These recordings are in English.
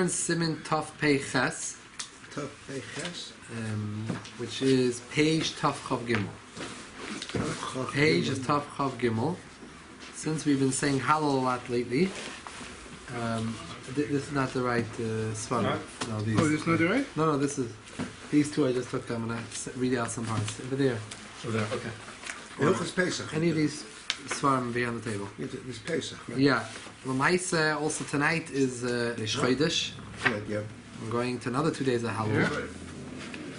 in Siman Taf Pei Ches. Taf Pei Ches? Which is page Taf Chav Gimel. Page is Taf Chav Gimel. Since we've been saying Hallel a lot lately, this is not the right Svarim. No, these. Oh, this is not the right? No, this is. These two I just took. I'm going to read out some parts. Over there. Over there, okay. Hilchos Pesach. Any of these Svarim be on the table. This Pesach, right? Yeah. Lamaisa also tonight is Rish Chodesh. Yeah. We're going to another 2 days of Hallel. Yeah.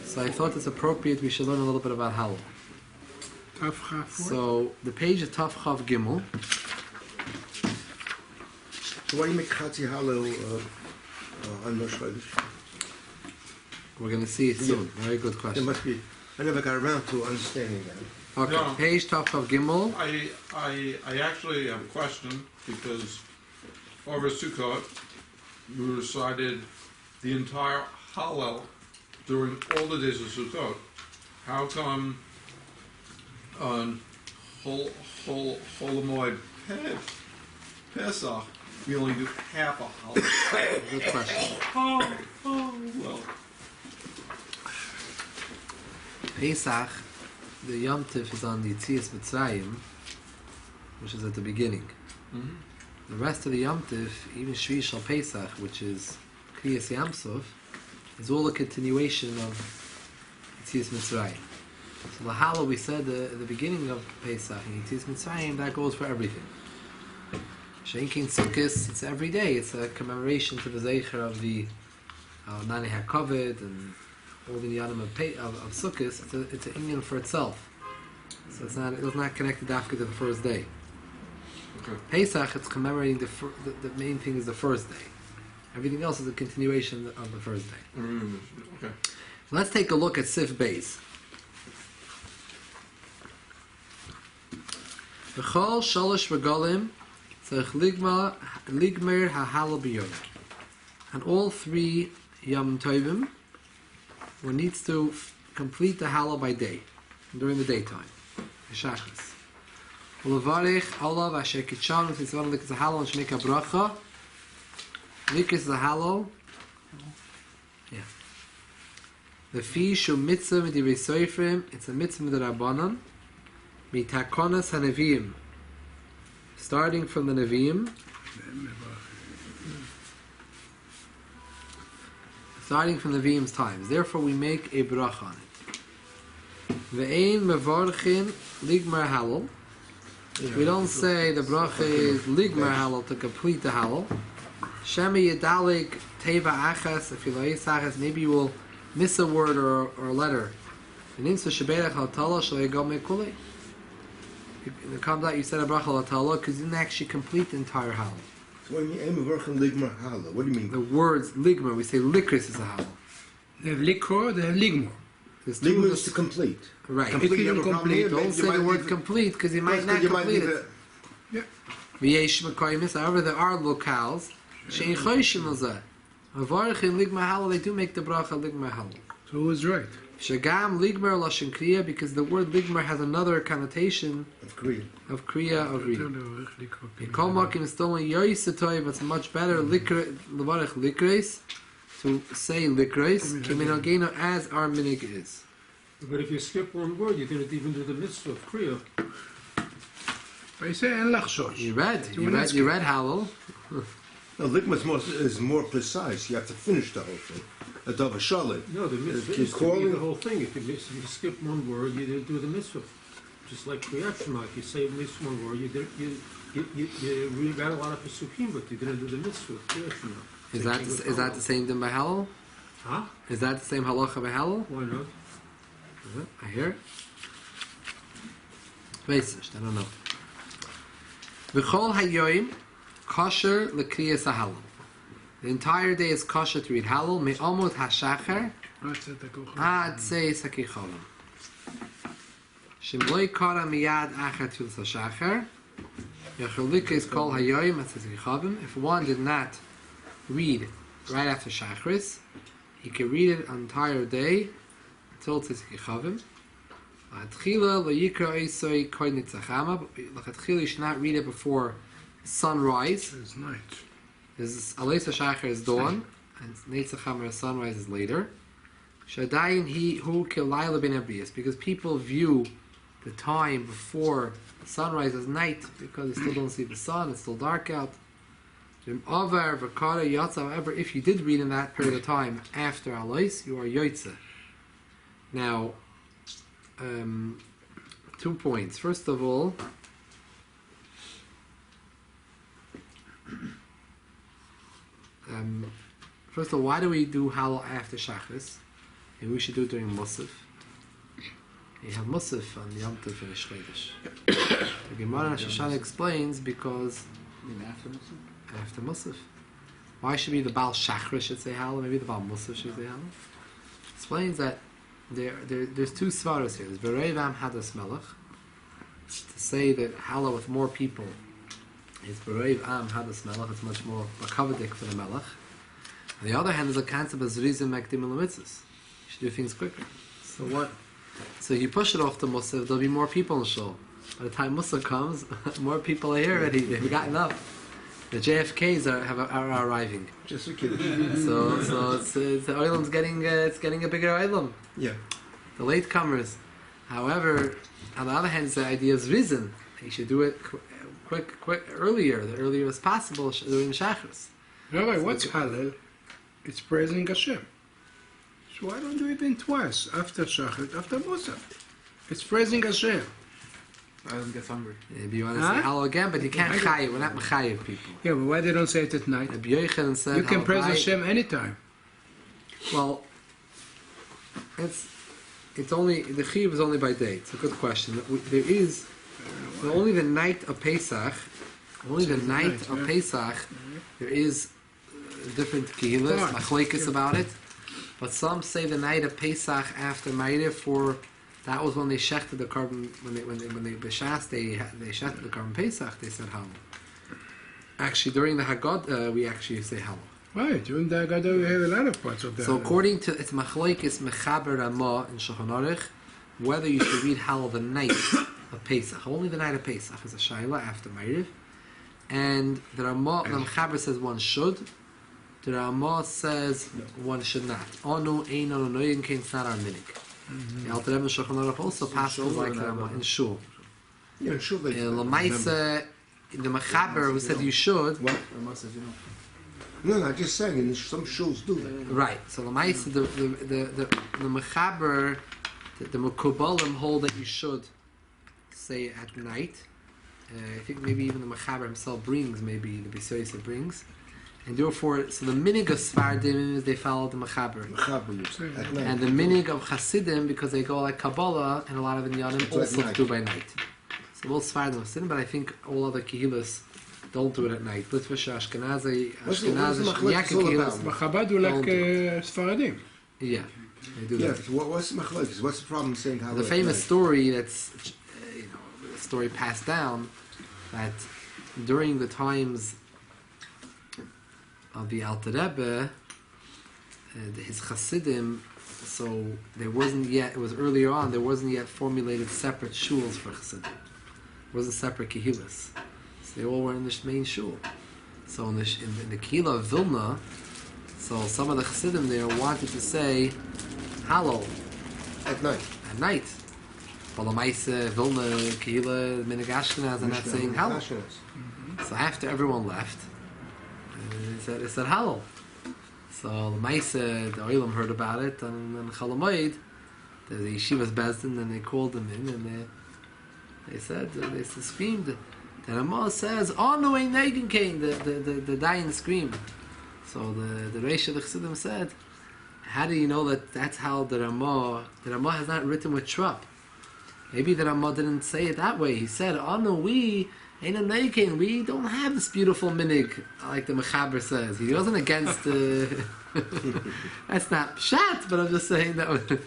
So I thought it's appropriate we should learn a little bit about Hallel. So the page of Taf Chav Gimel. So why do you make Chatzi Hallel on Rosh Chodesh? We're going to see it soon. Very good question. There must be. I never got around to understanding that. Okay, no, page Taf Chav Gimel. I actually have a question because over Sukkot we recited the entire Hallel during all the days of Sukkot. How come on Chol Hamoed Pesach we only do half a Hallel? Good question. Well. Pesach, the Yom Tif is on the Yitzias Mitzrayim, which is at the beginning. Mm-hmm. The rest of the Yom Tif, even Shvi Shal Pesach, which is Kriyas Yam Suf, is all a continuation of Yitzias Mitzrayim. So the Hallel we said at the beginning of Pesach in Yitzias Mitzrayim, that goes for everything. Sheinkin Sukkos, it's every day. It's a commemoration to the Zeicher of the Nani HaKavod and all the Yanim of Sukkos. It's an Indian for itself. So it's not connected after the first day. Okay. Pesach, it's commemorating the main thing is the first day. Everything else is a continuation of the first day. Okay. Let's take a look at Sif Beis. V'chol shalosh v'golim tzarich ligmer ha'halal b'yom. And all 3 Yom Tovim, one needs to complete the Hallel by day, during the daytime. Shachris. Ulevarich olav asher kitchan v'tzivon likas ha'halal and shemika bracha. Likas ha'halal. Yeah. The fi shu mitzvah midivrei soifrim. It's a mitzvah midrabanan. Mitakonas hanevim. Starting from the Nevi'im. Starting from the Nevi'im's times. Therefore, we make a bracha on it. Ve'ein mevarchin ligmar halal. We don't say the bracha is ligmar halal to complete the halal. Shemi yedalik teva achas. If you like achas, maybe you will miss a word or a letter. And in so sheberach hatala shall go mekulei. In the Kabbalah, you said a bracha hatala because you didn't actually complete the entire halal. So what do you mean? What do you mean? The words ligma, we say likris is a halal. They have likor, they have ligmo. Ligma is to complete. Right. Complete, If you complete, don't say the word complete because you might not complete it. However, there are locales. Shein choshim lazeh. Avarich in ligma halal, they do make the bracha ligma halal. So who is right? Shagam ligmer lashon kriya, because the word ligmer has another connotation of kriya of reading. Kol makim is still in yoyisatoy, but it's much better levarich likreis to say likreis kiminogeno as our minig is. But if you skip one word, you didn't even do the mitzvah of kriya. But you say en lachshosh. You read Hallel. No, ligma is more precise. You have to finish the whole thing. A double shalit. No, the mitzvah is to read the whole thing. If you skip one word, you didn't do the mitzvah. Just like Kriyat Shema, if you say mitzvah one word, you read a lot of pesukim, but you didn't do the mitzvah. Kriyat Shema. Is that the same thing by Hallel? Huh? Is that the same halacha by Hallel? Why not? I hear it. I don't know. V'chol hayoim kosher l'kriyas ha'halal. The entire day is kosher to read Hallel. Me'omot ha'shachar ad seis ha'kicholim. Shem loy kara miyad achar tfilas ha'shachar. Yacholikas kol hayoim ad seis ha'kichovim. If one did not read right after Shachris, he can read it an entire day until seis ha'kichovim. L'chatchila lo yikra oisoi koy nitzachama. L'chatchila you should not read it before sunrise. It's night. Aleisa Shachar is dawn. and Netzach Hamar sunrise is later. Shadayin he who kilayla ben abrius, because people view the time before sunrise as night because they still don't see the sun, it's still dark out. However, if you did read in that period of time after Alois, you are Yoitze. Now, 2 points. First of all, why do we do Hallel after Shachris? And we should do it during Musaf. You have Musaf on Yom Tov and Shchodesh. The Gemara in Shoshana explains because after Musaf. Why should be the Baal Shachris should say Hallel? Maybe the Baal Musaf should say Hallel. Explains that there's two svaras here. There's Berev Am Hadas Melech, to say that Hallel with more people is Berev Am Hadas Melech. It's much more makavadik for the Melech. On the other hand, there's a concept of Zrizim Mekdim L'Mitzvos. You should do things quicker. So what? So you push it off to Musaf, there'll be more people in the shul. By the time Musaf comes, more people are here already. They've gotten up. The JFKs are arriving. Just a kid. So the oilam's getting a bigger oilam. Yeah. The latecomers. However, on the other hand, the idea is risen. You should do it quick, earlier, the earlier as possible during Shachris. Rabbi, what's Hallel? It's praising Hashem. So why don't do it in twice? After Shachrit, after Musaf. It's praising Hashem. I don't get hungry. Maybe you want to say Hallel again, but you can't chayiv. We're not mechayiv people. Yeah, but why they don't say it at night? Rabbi Yochanan said You can praise Hallel Hashem anytime. Well, it's only the chiyuv is only by day. It's a good question. There is only the night of Pesach. Only the night of Pesach. There is different kehillas, machlekes about it. But some say the night of Pesach after Ma'ariv, for that was when they shechted the carbon, when they b'shas they shechted the carbon Pesach. They said Hallel. Actually, during the Haggadah, we actually say Hallel. Right, during the Haggadah we have a lot of parts of that. So according to it's machlekes mechaber Ramah in Shulchan Aruch, whether you should read Hallel the night of Pesach, only the night of Pesach is a shaila after Ma'ariv, and the Ramah, the mechaber says one should. The Ramah says one should not. Anu eino noyin kain, it's not our minig. The Alter Rebbe Shulchan Aruch also passes like the Ramah in shul. Yeah, sure. They Lamaisa, the mechaber who said you should. What? No, I'm just saying, in some shows do that. Right. So Lamaisa, the mechaber, the Mekubalim hold that you should say at night. I think maybe even the mechaber himself brings, maybe the Bisoysa brings. And therefore, so the minig of Sfardim is they follow the mechaber. At night. And the minig of Hasidim, because they go like Kabbalah, and a lot of Inyanim also do by night. So both Sfardim Hasidim, but I think all other Kehillas don't do it at night. Litvish, Ashkenazi, What's the Shniaki all about? Kehillas. But Chabad do like Sfaradim. Yeah, they do Yeah, that. what's the machlokes? What's the problem saying how The famous story that's, a story passed down, that during the times of the Alter Rebbe, his Hasidim, so there wasn't yet, it was earlier on, there wasn't yet formulated separate shuls for Hasidim. There wasn't separate kehillas. So they all were in the main shul. So in the kehillah of Vilna, so some of the Hasidim there wanted to say Hallel at night. at night. But Lamaisa, Vilna, kehillah, Minig Ashkenaz are not saying Hallel. So after everyone left, it said Hallel. So Lamaisa, the Oilam heard about it, and then Chalamoid, the Yeshiva's Bezdin, and they called them in, and they screamed. The Ramah says, "Oh no, ain't Nagin came." The dying scream. So the Reish of the Chassidim said, "How do you know that that's how the Ramah has not written with Trup? Maybe the Ramah didn't say it that way. He said, "Oh no, we ain't a Nagin. We don't have this beautiful minig like the Mechaber says." He wasn't against the. That's not pshat, but I'm just saying that.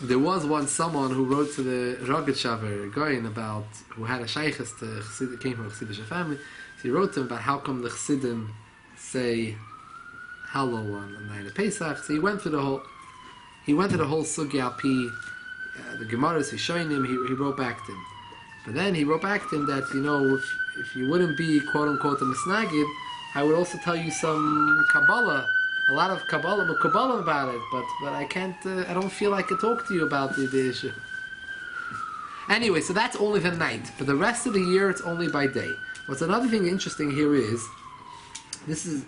There was once someone who wrote to the Rogachover Goyin about who had a shaykhis to Chassid, came from a Chassidish family. So he wrote to him about how come the Chassidim say Hallel on the night of Pesach. So he went through the whole sugya al pi the Gemaras. He's showing him. He wrote back to him, but then he wrote back to him that if you wouldn't be quote unquote a misnagid, I would also tell you some Kabbalah, a lot of Kabbalah about it, but I can't, I don't feel I can talk to you about the issue. Anyway, so that's only the night. For the rest of the year, it's only by day. What's another thing interesting here is, this is,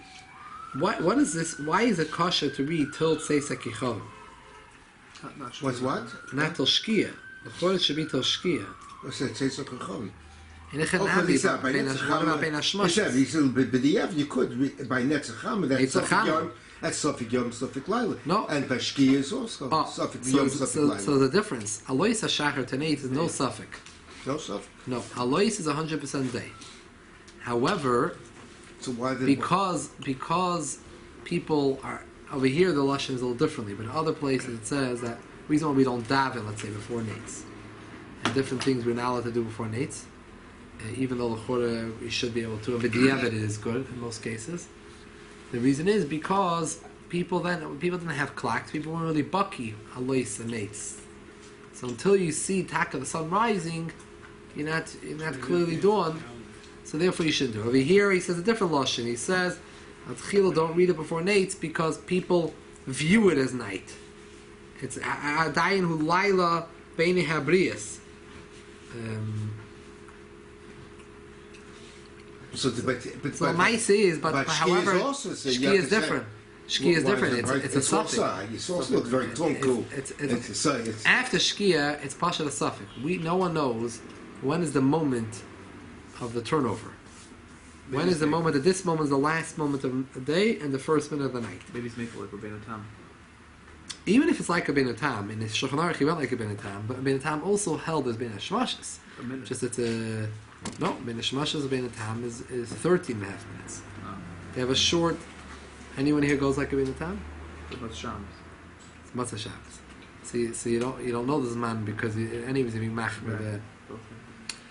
what is this, why is it kosher to read till Tzeisa Kichon? What's what? Not till Shkia. The Chorah should be till Shkia. What's that? Tzeisa Kichon. And what about Ben Hashmashas? He said, but you could read by Netzacham, that's Netzacham. Suffolk Yom, that's Suffolk Yom, Suffolk Laila. No. And Bashki is also Suffolk Yom, Suffolk Laila. So the difference, Alois HaShachar Taneit is no suffix. No Suffolk. No, Alois is 100% day. However, So why did because people are over here, the lashon is a little differently, but in other places it says that the reason why we don't daven, let's say, before nates, and different things we're not allowed to do before nates, even though the chorah we should be able to, but the it is good in most cases. The reason is because people didn't have clocks, people weren't really bucky alois and nates. So until you see taka the sun rising, you're not clearly dawn. So therefore you shouldn't do it. Over here he says a different lashon. He says, Atchila, don't read it before nates because people view it as night. It's Adayin Hu Laila Beini Habrias. So Maise is, but however, Shki is different. Shki is different. It's a suffix. It also looks very cool. It's after Shkia, it's Pasha the suffix. No one knows when is the moment of the turnover. When is the moment that this moment is the last moment of the day and the first minute of the night? Maybe it's make it like Rabbeinu Tam. Even if it's like a Rabbeinu Tam, in the Shulchan Aruch he went like a Rabbeinu Tam, but Rabbeinu Tam also held as Rabbeinu Shmashis. Just it's a Rabbeinu Shmashis, Rabbeinu Tam is 13 and a half minutes. Oh. They have a short. Anyone here goes like a Rabbeinu Tam? What's Shabbos? It's Matzah Shabbos. So you don't know this man because anyways being mach with the.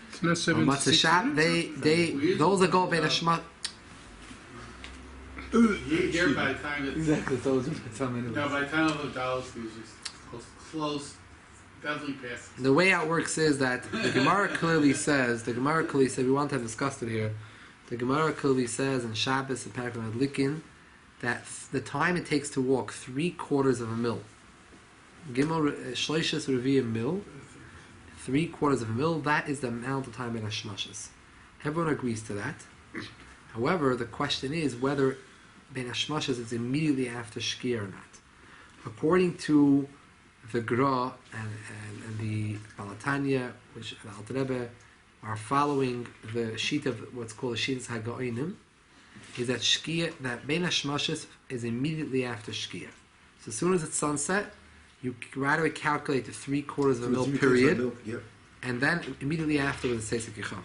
It's not 7 Matzah Shabbos. They those that go Rabbeinu Shmashis. Here by the time it's Exactly, those are something. no, by the time of the dollars is close, definitely past. The way how it works is that the Gemara clearly says, we want to have discussed it here, the Gemara clearly says in Shabbos and Paragraph Likin that the time it takes to walk 3/4 of a mil, Gimel Shleishas Revi'im mil, 3/4 of a mil, that is the amount of time in Hashmashas. Everyone agrees to that. However, the question is whether Ben Hashmashas is immediately after Shkia or not. According to the Gra and the Balatanya, which the Alter Rebbe are following the sheet of what's called the Shitas HaGoinim, is that Shkia, that Ben Hashmashas is immediately after Shkia. So as soon as it's sunset, you right away calculate the 3/4 of a mil period, and then immediately after the Tzeisa Kichon.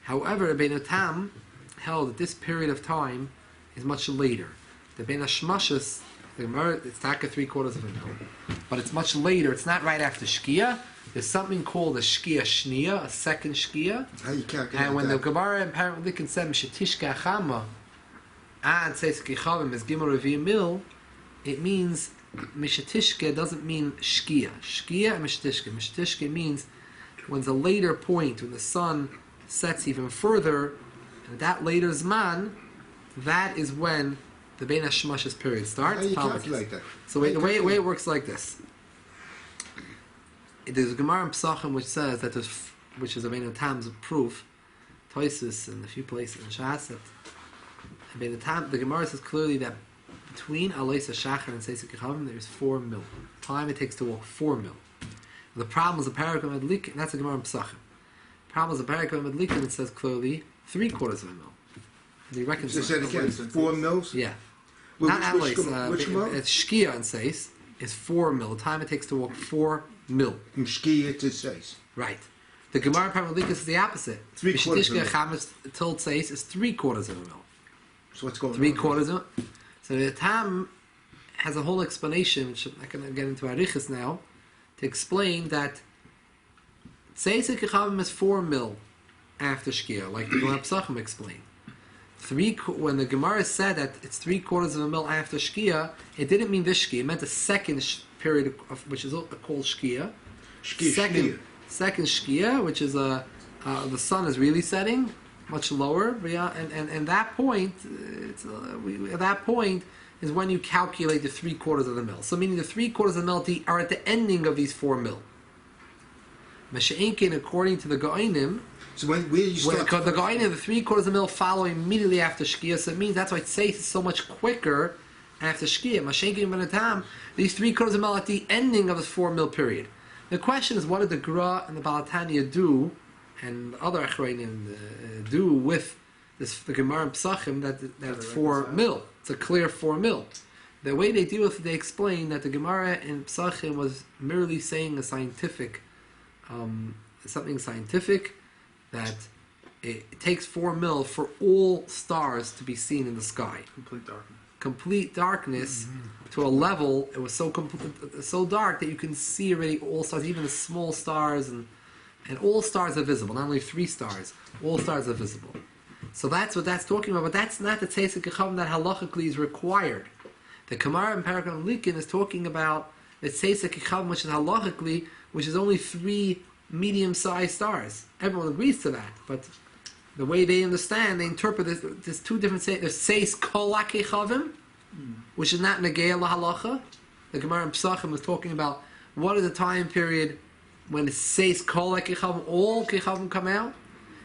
However, Ben Tam held that this period of time is much later. The Ben Hashmashas, the Gemara, it's taka 3/4 of a mil, but it's much later. It's not right after Shkia. There's something called a Shkia Shnia, a second Shkia. How you calculate And when the that? Gemara apparently can say Mishatishka Chama and says Kichavim is Gimel Revi Mil, it means Mishatishka doesn't mean Shkia. Shkia and Mishatishka. Mishatishka means when's a later point, when the sun sets even further, and that later Zman, that is when the Ben Hashmashas period starts. How you calculate that? So the way it works like this. There's a Gemara in Pesachim which says that which is a Tam's proof, Toisus and a few places in Shas, that the Gemara says clearly that between Alois HaShachar and Tzeisa Kichon there's 4 mil. Time it takes to walk 4 mil. The problem is the Paragraph Medlik, and that's a Gemara in Pesachim. The problem is the Paragraph Medlik, and it says clearly 3/4 of a mil. And he reckons So say it again, 4 mils? Yeah. Which Not Alois. Gemara? It's Shkia and Seis is 4 mil. The time it takes to walk 4 mil. From Shkia to Seis. Right. The Gemara Paralikas is the opposite. 3/4 of a mil. Chametz till Seis is 3/4 of a mil. So what's going on? 3/4 of. So the Tam has a whole explanation, which I'm not going to get into Arichas now, to explain that Tzeisa Kichon is 4 mil after Shkia, like the Gemara Pesachim explained. When the Gemara said that it's 3/4 of a mil after Shkia, it didn't mean this Shkia. It meant the second period of which is called Shkia. Second Shkia, which is the sun is really setting, much lower. And that point, at that point is when you calculate the 3/4 of the mil. So meaning the 3/4 of the mil are at the ending of these 4 mil. Masha'inkin, according to the Goinim, So where you start? because the Goinim, the 3/4 of the mil follow immediately after Shkia, so it means that's why it says it's so much quicker after Shkia. Masha'inkin ben Atam, these 3/4 of the mil at the ending of the 4 mil period. The question is, what did the Gra and the Balatanya do, and other Achronim do with this, the Gemara and Psachim, that's 4 mil? It's a clear 4 mil. The way they deal with it, they explain that the Gemara in Psachim was merely saying a scientific, something scientific, that it takes 4 mil for all stars to be seen in the sky. Complete darkness to a level, it was so dark that you can see already all stars, even the small stars, and all stars are visible, not only 3 stars, all stars are visible. So that's what that's talking about, but that's not the Tzeisik Kechavim that halachically is required. The Gemara in Paragraph Likin is talking about the Tzeisik Kechavim, which is halachically, which is only 3 medium-sized stars. Everyone agrees to that, but the way they understand, they interpret this, there's 2 different sayings. There's Seis Kol HaKechavim, which is not Negei LaHalacha. The Gemara in Psachim is talking about what is the time period when it says Kol HaKechavim, all Kechavim come out.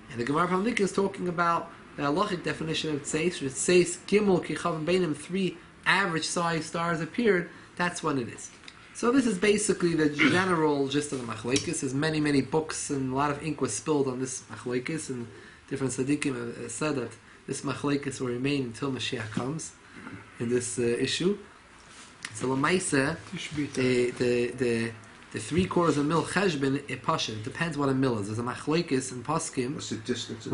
And the Gemara from Likin is talking about the halachic definition of Seis, which says Gimel Kechavim Beinim, 3 average-sized stars appeared. That's when it is. So this is basically the general gist of the Machlekes. There's many books, and a lot of ink was spilled on this Machlekes, and different tzaddikim have said that this Machlekes will remain until Mashiach comes in this issue. So Lamaisa, the 3/4 of a mil cheshbon ipashin. It depends what a mil is. There's a Machlekes in Poskim. What's the distance?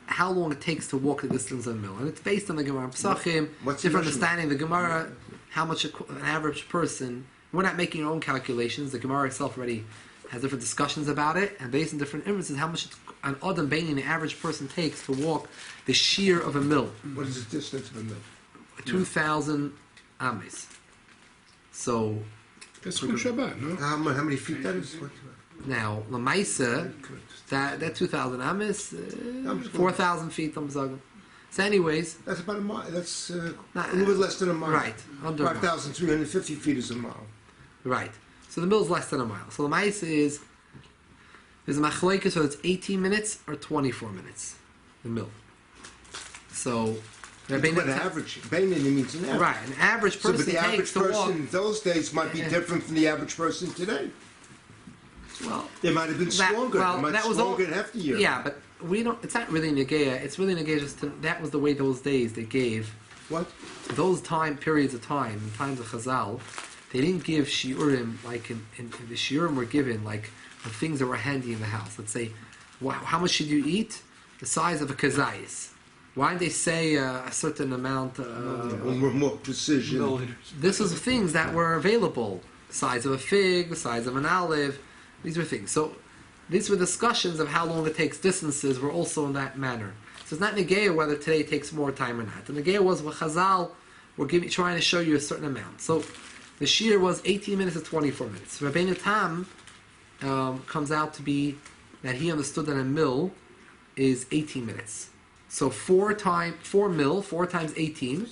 How long it takes to walk the distance of a mil, and it's based on the Gemara Psachim. What's different the understanding. The Gemara, how much an average person. We're not making our own calculations. The Gemara itself already has different discussions about it, and based on different inferences, how much an Adam Baini, the average person, takes to walk the shear of a mil. What is the distance of a mil? 2,000 ames. So That's Chum Shabbat, no? How many feet that is? now, Lamaisa, that 2,000 ames, 4,000 feet. So, anyways, That's about a mile. That's a Nah, little bit less than a mile. right, under a mile. 5,350 feet is a mile. Right. So the mill is less than a mile. So the Maisa is, there's a machlekes, so it's 18 minutes or 24 minutes, the mill. So, It's an average. Bainani means an average. right, an average So, person but the average takes to person walk. in those days might be different from the average person today. Well, They might have been stronger. well, they might that be was stronger all- in half the year. yeah, but we don't. It's not really Negea. It's really Negea. That was the way those days they gave. What? Those periods of time, in times of Chazal, they didn't give shiurim like in the shiurim were given like the things that were handy in the house. Let's say, how much should you eat? The size of a kazayis. Why didn't they say a certain amount? More precision. This was things that were available. The size of a fig, the size of an olive. These were things. So these were discussions of how long it takes distances were also in that manner. So it's not Negea whether today takes more time or not. The Negea was what Chazal were trying to show you a certain amount. So the shear was 18 minutes to 24 minutes. Rabbeinu Tam comes out to be that he understood that a mil is 18 minutes. So 4 mil, 4 times 18,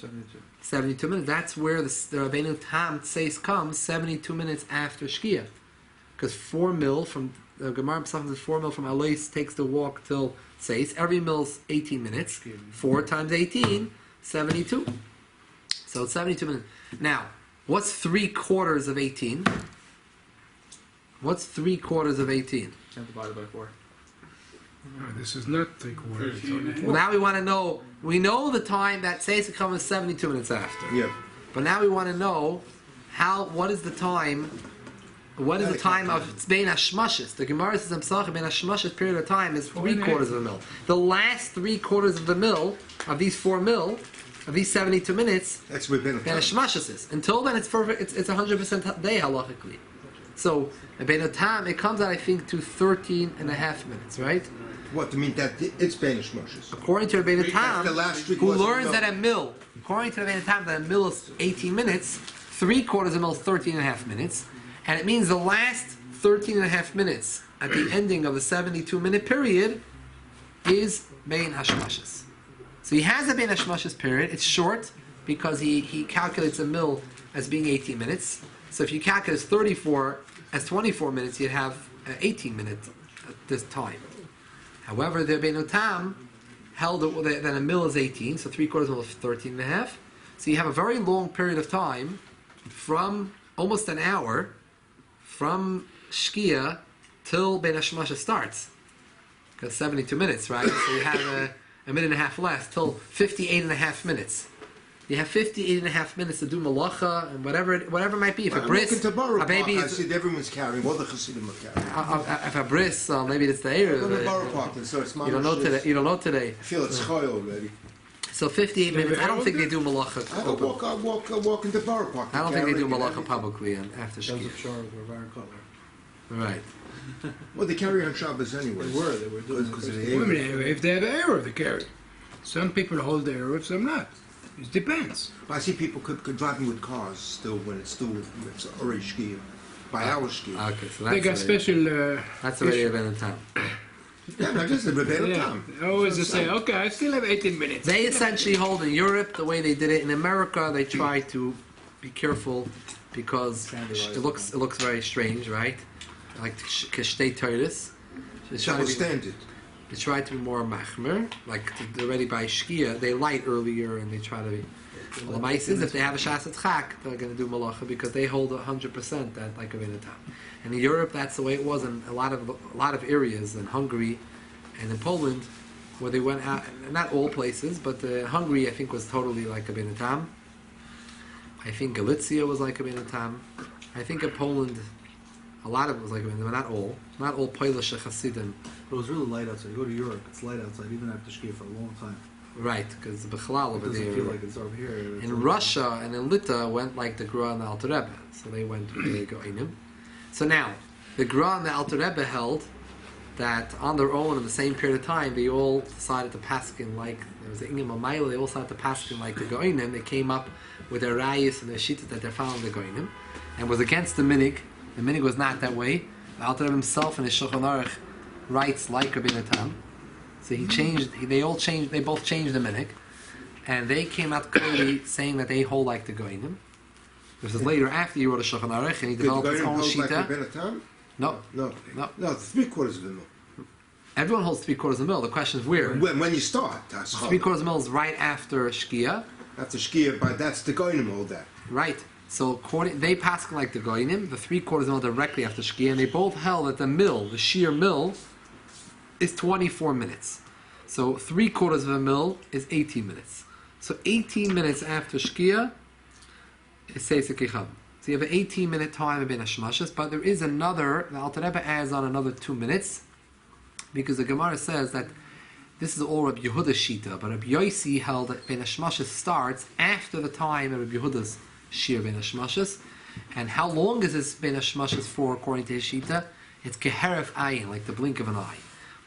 72 minutes. That's where the Rabbeinu Tam says comes 72 minutes after Shkia. Because 4 mil from the Gemara Pesachim is 4 mil from Alois takes the walk till Seis. Every mil's 18 minutes. 4 times 18, 72. So it's 72 minutes. Now, what's 3/4 of 18? What's 3/4 of 18? 10 divided by 4. No, this is not 3/4. Well, now we want to know. We know the time that Seis comes 72 minutes after. Yeah. But now we want to know what is the time. What is the time of Bein Hashmashis? The Gemara says in Pesachim, Bein Hashmashis period of time is 3/4 of a mil. The last 3/4 of the mil, of these 4 mil, of these 72 minutes, That's what Bein Bein Hashmashis is. Until then, it's perfect. It's 100% day halachically. So Bein Hatam, it comes out I think to 13 and a half minutes, right? What, to mean that it's Banish Moshes? According to Bein Hatam, the last who 3/4 learns that a mil, according to Bein Hatam, that a mil is 18 minutes, 3/4 of a mil is 13 and a half minutes. And it means the last 13 and a half minutes at the ending of the 72-minute period is Bein Hashmashas. So he has a Bein Hashmashas period. It's short because he calculates a mill as being 18 minutes. So if you calculate 34 as 24 minutes, you'd have 18 minutes at this time. However, the Bein Tam held that a mill is 18, so 3/4 mill is 13 and a half. So you have a very long period of time from almost an hour from Shkia till Bein Hashmashas starts. Because 72 minutes, right? So you have a minute and a half left till 58 and a half minutes. You have 58 and a half minutes to do malacha and whatever it might be. If a bris, a baby, I see everyone's carrying. All the Hasidim are carrying. if a bris, maybe it's the I'm in the area. Borough Park, so it's You don't know today. You don't know today. I feel it's choy already. So 58 minutes. I don't think they do malacha. I walk into Borough Park. I don't think they do carrying malacha it. publicly after Shkia. Joseph Shore with Baron Cutler. Right. Well, they carry on Shabbos anyway. They were doing because of it. the Wait a Erev. minute, if they have an Erev, they carry. Some people hold the Erev, some not. It depends. I see people could driving with cars still when it's already Shkia. By our Shkia. Okay, so They got that's already, special... that's already a Bein Tam. Yeah, no, this is the Rebbeinu yeah, Tam. always they say, okay, I still have 18 minutes. They essentially hold in Europe the way they did it. In America, they try to be careful because it looks very strange, right? Like Kashtei Toiris. Double standard. They try to be more machmer, like they're ready by Shkia. They light earlier and they try to be. Well, the mice is if they have a Shasat Chak, they're going to do malacha because they hold 100% that like a Bein Tam. And in Europe, that's the way it was in a lot of areas in Hungary and in Poland, where they went out. Not all places, but Hungary, I think, was totally like a Bein Tam. I think Galicia was like a Bein Tam. I think in Poland, a lot of it was like a Bein Tam, but not all Polish Hasidim. But it was really light outside. You go to Europe, it's light outside, even after Shkia for a long time. Right, because the Bechlal It over doesn't there. feel like it's over here. It's In over Russia and in Lita went like the Gra and the Alter Rebbe, so they went with the Goinim. So now, the Gra and the Alter Rebbe held that on their own in the same period of time, they all decided to paskin like there was the Ingem Amayla. They all decided to paskin like the Goinim. They came up with their rayas and their shittas that they found the Goinim, and was against the minig. The minig was not that way. The Alter Rebbe himself in his Shulchan Aruch writes like a Bein Tam. So he changed. They both changed the minig. And they came out clearly saying that they hold like the Goinim. This is later after he wrote a Shulchan Aruch and he developed his own shita. No, No, 3/4 of the mill. everyone holds 3/4 of the mill. The question is where. When you start, that's 3/4 of the mill is right after Shkia, After Shkia, but that's the Goinim all that. right? So they pass like the Goinim, the 3/4 of the mill directly after Shkia, and they both held that the mill, the sheer mill, is 24 minutes. So 3/4 of a mill is 18 minutes. So 18 minutes after Shkia is Seisek Yicham. So you have an 18-minute time of Bein Hashmashas, but there is another, the Alter Rebbe adds on another 2 minutes, because the Gemara says that this is all Rabbi Yehuda's Shita, but Rabbi Yossi held that Bein Hashmashas starts after the time of Rabbi Yehuda's Shir Bein Hashmashas. And how long is this Bein Hashmashas for, according to his Shita? It's Keheref Ayin, like the blink of an eye.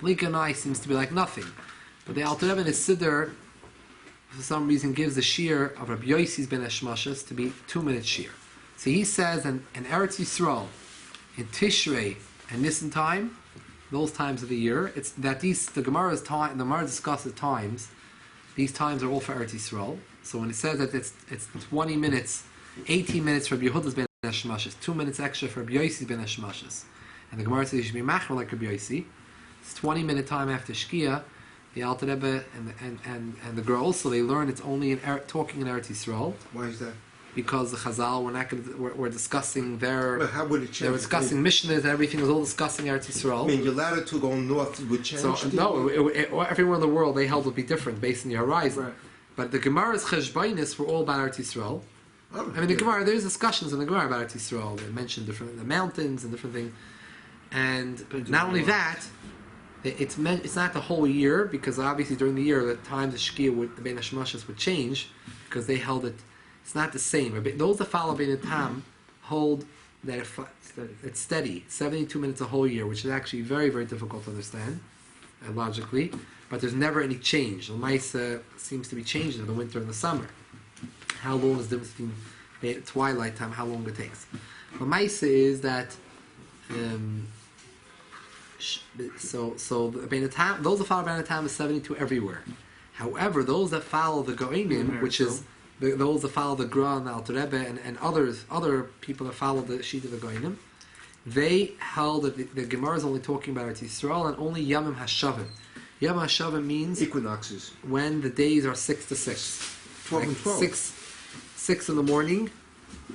Blink of an eye seems to be like nothing. But the Alter Rebbe in his Siddur, for some reason, gives the Shir of Rabbi Yossi's Bein Hashmashas to be 2 minute Shir. So he says in Eretz Yisrael, in Tishrei and Nisan time, those times of the year, it's that the Gemara discusses times. These times are all for Eretz Yisrael. So when it says that it's 20 minutes, 18 minutes for Rabbi Yehuda's Bein Hashmashas, 2 minutes extra for Rabbi Yossi's Bein Hashmashas, and the Gemara says you should be machmer like Rabbi Yossi. It's 20-minute time after Shkia. The Alter Rebbe and the girl also, they learn it's only talking in Eretz Yisrael. Why is that? Because the Chazal we're discussing Well, how would it change? they were discussing Mishnahs and everything was all discussing Eretz Yisrael. I mean, your latitude going north would change. So no, everywhere in the world they held would be different based on your horizon. Right. But the Gemara's Cheshbainis were all about Eretz Yisrael. I mean, the Gemara, there's discussions in the Gemara about Eretz Yisrael. They mention the mountains and different things. And not only that, it's not the whole year, because obviously during the year the times of Shkia the Bein Hashmashas would change, because they held it. It's not the same. Those that follow Bein Tam hold that it's steady, 72 minutes a whole year, which is actually very, very difficult to understand logically. But there's never any change. The Maisa seems to be changing in the winter and the summer. How long is the difference between twilight time? How long it takes? The Maisa is that So the Bein Tam, those that follow Bein Tam is 72 everywhere. However, those that follow the Goinim, which is those that follow the Gra and the Alter Rebbe and other people that follow the sheet of the Goinim, they held that the Gemara is only talking about Eretz Yisrael and only Yamim Hashavim. Yamim Hashavim means Equinoxes. when the days are 6 to 6. 12 and 12. 6 in the morning.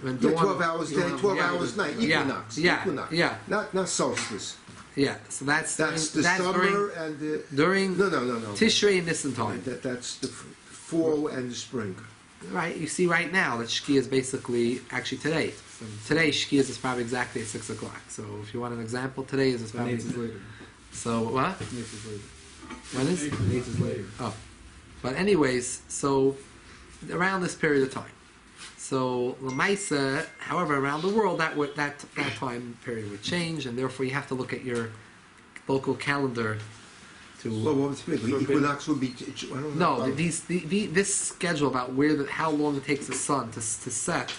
When Yeah, dawn- 12 hours day, 12 Yeah. hours night. Yeah. Equinox. Yeah. Equinox. Yeah. Not solstice. Yeah, so that's The summer during, and the... during No. Tishrei and Nisan time. That's the fall and the spring. Right, you see right now that Shkia is basically actually today. So today Shkia is probably exactly at 6 o'clock. So if you want an example, today is probably. Eight is later. So what? Eight is later. When is? 8 is later. Oh, but anyways, so around this period of time. So Lamaisa, however, around the world that time period would change, and therefore you have to look at your local calendar to. Well, what was the equinox would be... I don't know. No, this schedule about how long it takes the sun to set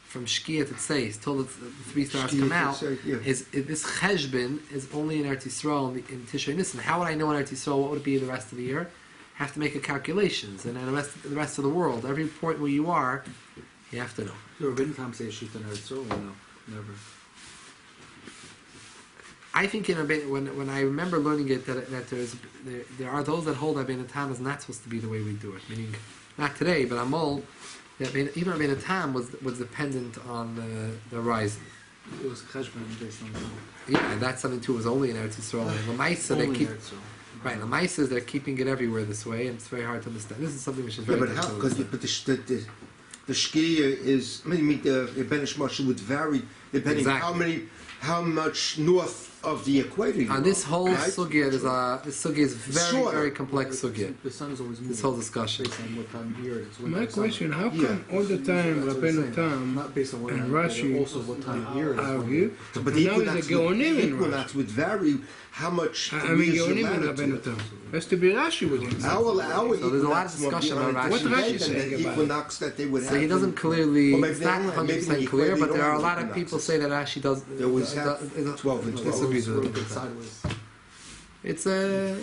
from Shkia to Tzeis till the 3 stars Shkia come to out Tzeis, yeah. is this Cheshbin is only in Eretz Yisrael in Tishrei Nisan. How would I know in Eretz Yisrael what would it be the rest of the year? Have to make a calculations, and then the rest of the world, every point where you are, you have to know. The Rabbeinu Tam says sheet and Eretz Yisrael, no, never. I think when I remember learning it that there are those that hold that Bein Tam is not supposed to be the way we do it. Meaning, not today, but Amol, that even Bein Tam was dependent on the horizon. It was Cheshbon based on Yeah, and that 72 was only in Eretz Yisrael. And Lamaisa, they only keep Eretz Yisrael. right. Lamaisa is they're keeping it everywhere this way, and it's very hard to understand. This is something which is Yeah, very but how? difficult to Because understand. the Shkia is... I mean, the Ben Ishmael would vary depending Exactly. how much north of the equator you On are, this whole right? sugya, this sugya is very, Shorter. very complex sugya. The sun is always moving. This whole discussion. Based on what time of year it is. My question, how Yeah. come all the time That's what I'm Rabbeinu saying. Tam Not based on what and time, but Rashi also what time of year it is. argue, But but the now equinox, is a Geonim in equinox Rashi? would vary how much I mean, degrees of Geonim in latitude. Rabbeinu Tam. Has to be Rashi with him. Our So there's a lot of equinox will be discussion on about a Rashi. different What day Rashi than saying the about it? equinox that they would have. So he doesn't clearly. Or maybe It's they not don't have- maybe 100% the clear, equator but don't there are a have lot of equinoxes. people say that Rashi does. They always have 12 and 12. Disagrees with Rotate it. sideways. It's a.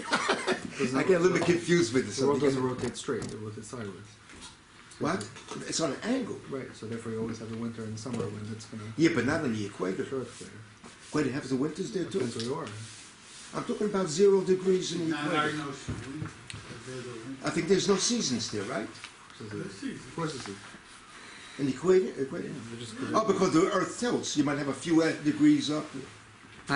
I get a little bit confused with this. The world doesn't rotate straight; it rotates sideways. What? It's on an angle. Right. So therefore, you always have the winter and summer when it's going to Yeah, but not on the equator. show it's clear. Wait, it has the winters there too? Depends where you are. I'm talking about 0 degrees in the Now, equator. I know Shuli, I think there's no seasons there, right? So of course, it's In the equator? they're just Oh, because the Earth tilts. You might have a few degrees up. They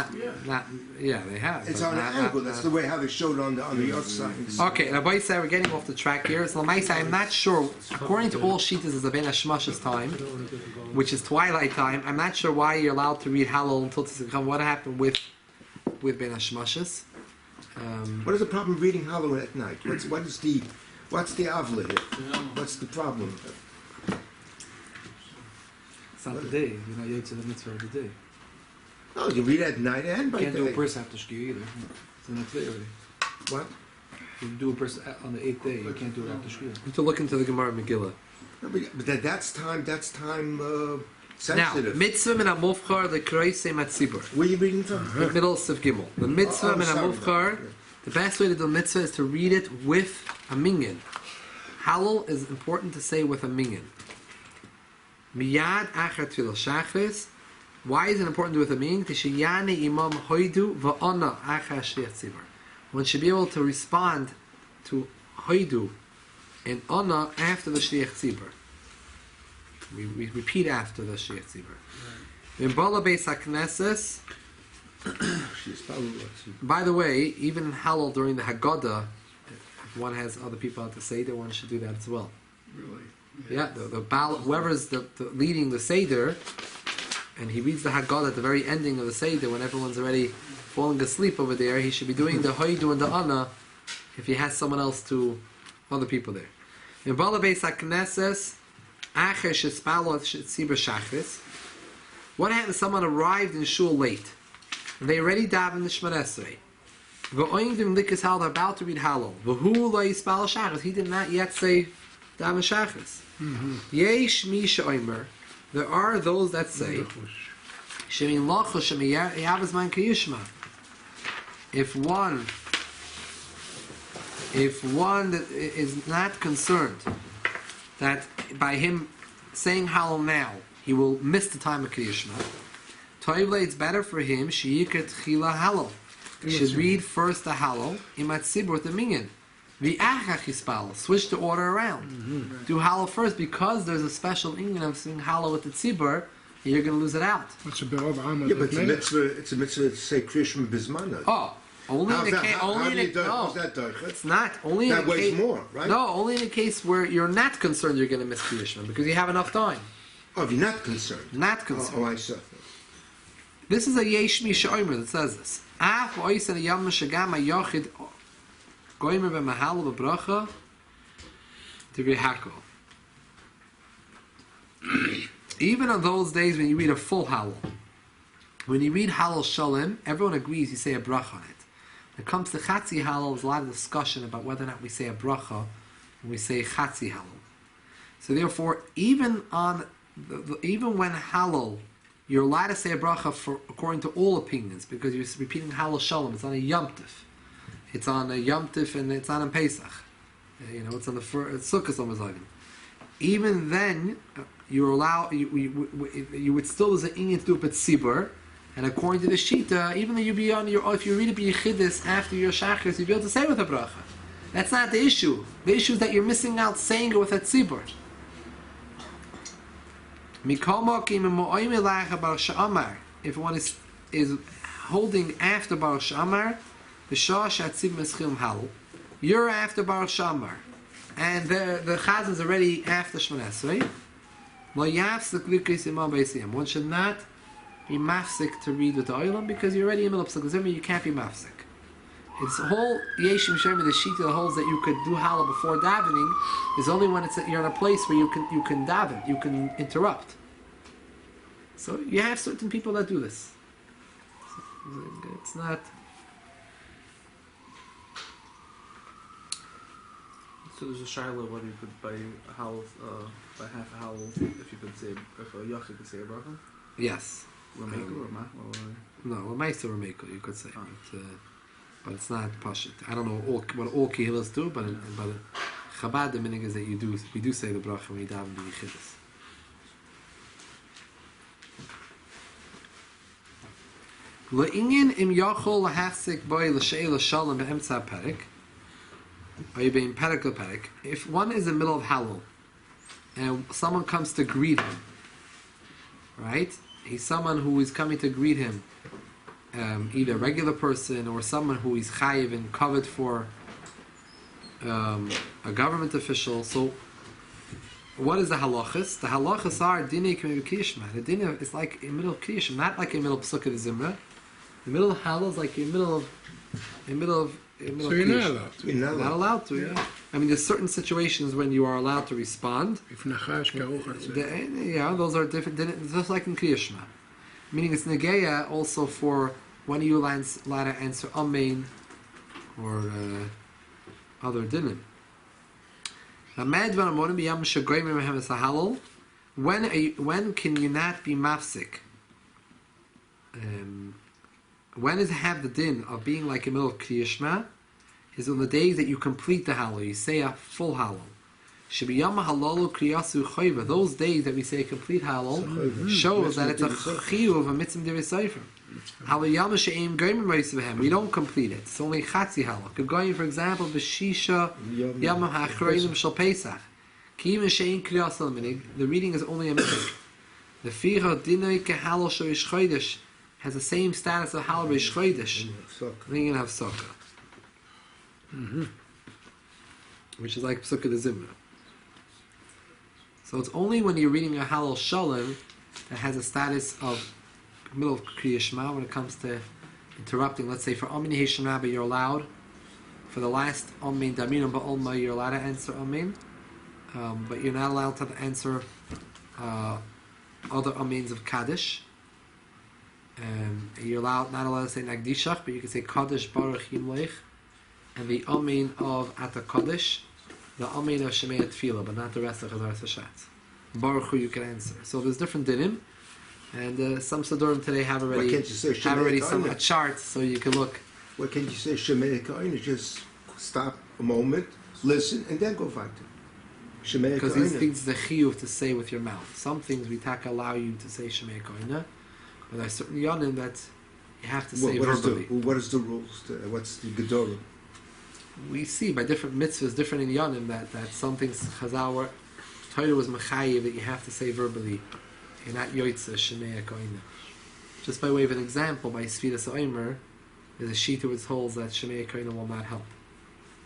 have. It's but on an not- angle. not- That's the way how they showed on the Earth side. Okay, Rabbi said we're getting off the track here. So Lamaisa, I'm not sure. According to all Shitas, is a Ben Hashmash's time, which is twilight time. I'm not sure why you're allowed to read Hallel until Tzidkam. What happened with Ben Hashmash's? What is the problem reading Hallel at night? What's the avla here? What's the problem? It's not the day. You're not yet to the mitzvah of the day. No, you read at night and You by can't do a day. bris after shkia either. It's the next day already. What? You do a bris on the 8th day. You can't do it after shkia. You have to look into the Gemara Megillah. No, but that's time Now, sensitive. mitzvah min hamufchar the kroisei matzibur. Where are you reading from? The middle of Sif Gimel. The mitzvah Oh, min sorry. hamufchar. The best way to do mitzvah is to read it with a minyan. Hallel is important to say with a minyan. Miyad achar tefillah shachris. Why is it important to do with a minyan? Tishiyane imam hoidu va'ana achar shliach tzibur. One should be able to respond to hoidu and ana after the shliach tzibur. We repeat after the shliach tzibur. In Bala Beis HaKnesses. By the way, even in Hallel during the Haggadah, if one has other people out to Seder, one should do that as well. Really? Yeah, whoever's the leading the Seder, and he reads the Haggadah at the very ending of the Seder, when everyone's already falling asleep over there, he should be doing the Hoidu and the Ana if he has someone else to other people there. In Bala Beis HaKnesses, Acher Shespalo Tzibur Shachris. What happened if someone arrived in Shul late? And they already davened the Shemar Esrei. V'oindim likas hal, they're about to read Hallel. V'hu lo yispal shachris. He did not yet say daven shachris. Yesh mi she'omer. There are those that say shemin lachu shemiyavas man kiyishma. if one that is not concerned that by him saying Hallel now he will miss the time of Kriya Shema, Toivle, it's better for him Sheyikret Chila Hallel. He should read first the Hallel Imat Sibur the Minyan. V'achach Yispal. Switch the order around. Do Hallel first because there's a special inyan of saying Hallel with the Tzibur. You're going to lose it out. What's a berov Amad? Yeah, but it's a mitzvah to say Krishma Bismana. Oh, only in the case. How's that doichet? It's not only That in the weighs case. more, right? No, only in the case where you're not concerned you're going to miss Kriyashma because you have enough time. Oh, if you're not concerned. Not concerned. Oh, I see. This is a Yesh Misha Omer that says this. Af oisen yam shagam yochid goimer b'mahal b'bracha to be hako. Even on those days when you read a full Hallel, when you read Hallel Shalom, everyone agrees you say a bracha on it. When it comes to Chatzi Hallel, there's a lot of discussion about whether or not we say a bracha when we say Chatzi Hallel. So therefore, even on even when Hallel, you're allowed to say a bracha according to all opinions because you're repeating Hallel Shalom. It's on a Yom Tif. It's on a Yom Tif and it's on a Pesach. It's on the Sukkot Amazon. Even then, you're allowed. You would still there's an inyan to do it with Sibur, and according to the Shita, even though you be on your, if you read it b'yichidus after your Shachris, you'll be able to say it with a bracha. That's not the issue. The issue is that you're missing out saying it with a Sibur. If one is holding after Baruch Shamar, you're after Baruch Shamar, and the Chazan is already after Shemon Esrei. One should not be mafsik to read with the oilam because you're already in the middle of psuk. You can't be mafsik. It's whole Yeshim Shem the Shita holds that you could do Hallel before davening is only when you're in a place where you can daven, you can interrupt. So you have certain people that do this. It's not. So there's a shaila whether you could by half a howl if you could say if a yachid could say a bracha. Yes. Rameko or ma? No, Lamaisa Rameko you could say, but it's not pashut. I don't know what all kehillas do, but Chabad the meaning is that we do say the bracha when we daven the yichidus. Le'inyan im yachol lahafsik boy l'she'el shalom be'emtza perik. Are you being perik or perik? If one is in the middle of Hallel and someone comes to greet him, right? He's someone who is coming to greet him, either a regular person or someone who is chayiv and covered for a government official. So, what is the halachas? The halachas are dinei k'mei kriyishma. The dinei is like in the middle of kriyishma, not like in the middle of psukkah zimra. The middle of Hallel is like in the middle of So you're not allowed to. You're not allowed to, yeah. I mean, there's certain situations when you are allowed to respond. If nachash karuch, Yeah, those are different. Just like in Kriya Shema. Meaning it's negeya also for when you allowed to answer amen or other dinim. When can you not be mafsik? When is have the din of being like a middle of Kriya Shema is on the days that you complete the Hallel, you say a full Hallel. Shebiyama halalu kriyasu choyva. Those days that we say a complete Hallel shows that it's a chiyuv of a mitzvah d'risayfer. Halayama she'im goyim b'meisav. We don't complete it. It's only chatzi Hallel. Going, for example, b'shisha yamam ha'achroinim shel Pesach. Kiyim she'im kriyas minig. The reading is only a minig. The ficha dinoi kehalal shoyish chodesh has the same status of Hallel b'yish chodesh. Then you can have sukkah. Which is like Psukkah de Zimra. So it's only when you're reading a Hallel Shalom that has a status of middle of Kriya Shema when it comes to interrupting. Let's say for Amin Heshema, you're allowed. For the last Amin Daminam Ba'olma, you're allowed to answer Amin. But you're not allowed to answer other Amins of Kaddish. You're not allowed to say Nagdishach, but you can say Kaddish Baruch Yimleich. And the Amin of Atakadosh, the Amin of Shemei Tefillah, but not the rest of Chazar Sashat. Baruch Hu you can answer. So there's different dinim, and some Sadorim today have already a chart, so you can look What can you say? Shemei Koine, just stop a moment, listen, and then go weiter. Shemei Because these Koine. things is a chiyuv to say with your mouth. Some things we taka allow you to say shemei koina, but there are certain yonim that you have to say verbally. What is the rules? What's the gedorah? We see by different mitzvahs, different in yonim, that some things Chazal Torah was mechayiv that you have to say verbally. You're not yoitza shemei koina. Just by way of an example, by Sfiras Oimer, there's a shita which holds that shemei koina will not help.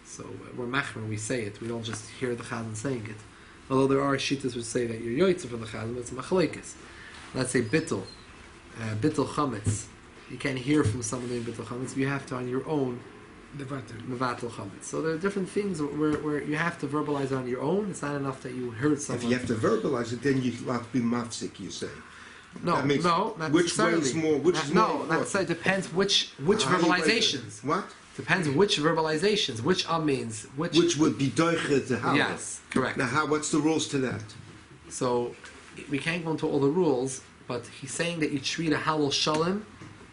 So we're machmer, we say it. We don't just hear the chazan saying it. Although there are shitas which say that you're yoitza from the chazan, but it's machlekes. Let's say bittul chametz. You can't hear from someone doing bittul chametz. You have to on your own mevatel chametz. So there are different things where you have to verbalize on your own. It's not enough that you heard someone. If you have to verbalize it, then you have to be mafsik, you say. No, not which way necessarily. is more? Which is more? It depends which verbalizations. What? Depends which verbalizations, which means Which would be doichet the halal. Yes, correct. Now, what's the rules to that? So we can't go into all the rules, but he's saying that you treat a halal shalom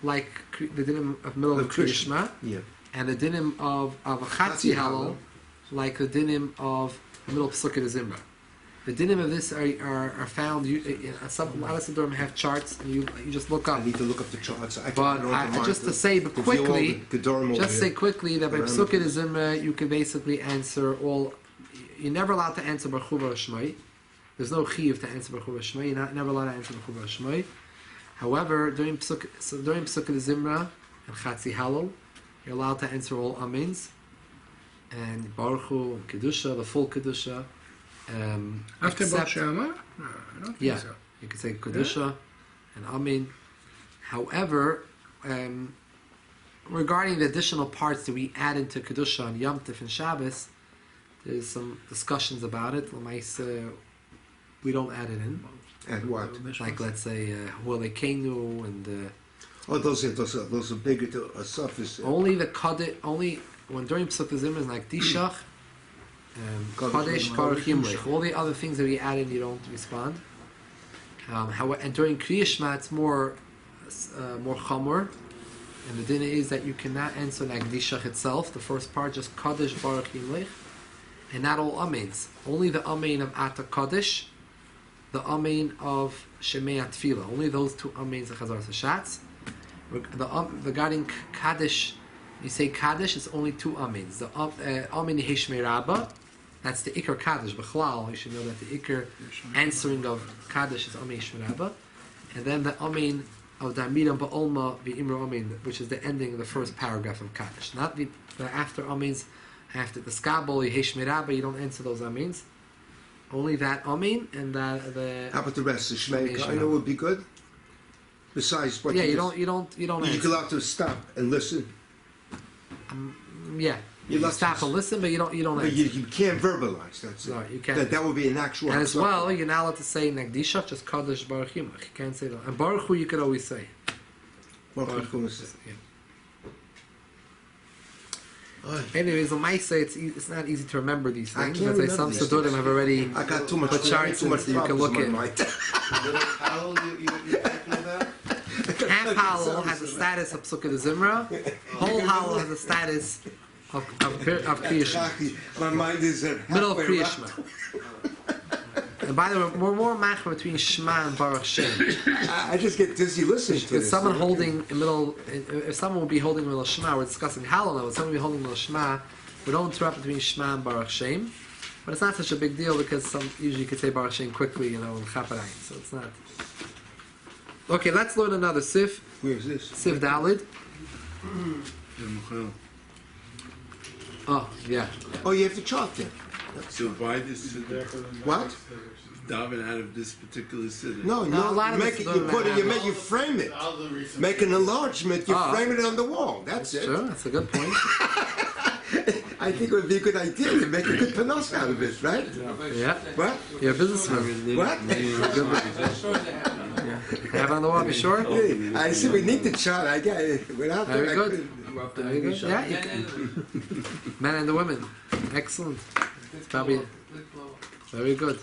like the dinim of middle of Kriya Shema, Yeah. and the dinim of a chatzi halal like the dinim of the middle of Sukkot Zimra. The dinim of this are found. Some a lot of Siddurim have charts, and you just look up. I need to look up the charts. But just to say, but quickly, just say quickly that by Sukkot Zimra you can basically answer all. You're never allowed to answer Baruch Hu Shmai. There's no chiyuv to answer Baruch Hu Shmai. You're never allowed to answer Baruch Hu Shmai. However, during Sukkot Zimra and Chatzi Halal, you're allowed to answer all amens and Baruch Hu and Kedusha, the full Kedusha. After Baruch Shema? No, I don't think so. You can say Kedusha and Amen. However, regarding the additional parts that we add into Kedusha on Yom Tov and Shabbos, there's some discussions about it. We don't add it in. And what? Like, let's say, Huale Kenu and... those are bigger to surface. Only the Kaddish, only when during Pesach Zimra is like Dishach, Kaddish, Baruch Yimlech. All the other things that we add in, you don't respond. And during Kriya Shema, it's more chamor. And the dinner is that you cannot answer like Dishach itself, the first part, just Kaddish, Baruch Yimlech, and not all amens. Only the amen of Ata Kaddish, the amen of Shemei Tefillah. Only those two amens of Chazar Sashatz. Regarding Kaddish, you say Kaddish, it's only two amens. The amen Hishmei Rabbah, that's the Iker Kaddish. B'chlal, you should know that the Iker answering of Kaddish is amen Hishmei Rabbah. And then the amen of Damiram Ba'olma V'imra amen, which is the ending of the first paragraph of Kaddish. Not the after amens, after the Skabol, Hishmei Rabbah, you don't answer those amens. Only that amen and the... How about the rest? The Shmei I know would be good. Besides what you don't you're answer. allowed to stop and listen. You stop and listen, but you don't But answer. you can't verbalize. That's it. No, you can't. That would be an actual. And as well, you're not allowed to say Nagdishach, just Kaddish Baruch Yimlech. You can't say that. And Baruch Hu you could always say. Baruch Hu, Yeah. Anyways, on my say it's not easy to remember these I things. can't Let's say some remember these Siddurim have already I got too much. put charts too in much so you can problems look in my in. mind. Hallel, you're talking about? Half Hallel has the status of Pesach Zimra. Whole Hallel has the status of Kriya Shema. My mind is Middle of halfway Kriya wrapped. Shema. And by the way, we're more machmer between Shema and Baruch Shem. I just get dizzy listening to If this. someone holding in middle, if someone will be holding middle Shema, we're discussing Hallel now. If someone will be holding middle Shema, we don't interrupt between Shema and Baruch Shem. But it's not such a big deal because usually you could say Baruch Shem quickly, in Chaparayim. So it's not. Okay, let's learn another Sif. Where's this? Sif Dalid. Oh, yeah. Oh, you have to chart them. So why this siddur? What? Daven out of this particular siddur? No, No, a lot of make this it. You don't put it. have- You frame it. All the research. Make an enlargement. You Oh. frame it on the wall. That's it. Sure, that's a good point. I think it would be a good idea to make a good panos out of it, right? Yeah. What? You're a businessman. What? Have it on the wall, be sure? Hey, I see we need the chart. I get it. Without Very that, good. I Very good. Yeah, you can. Men and the women. Excellent. It's probably very good.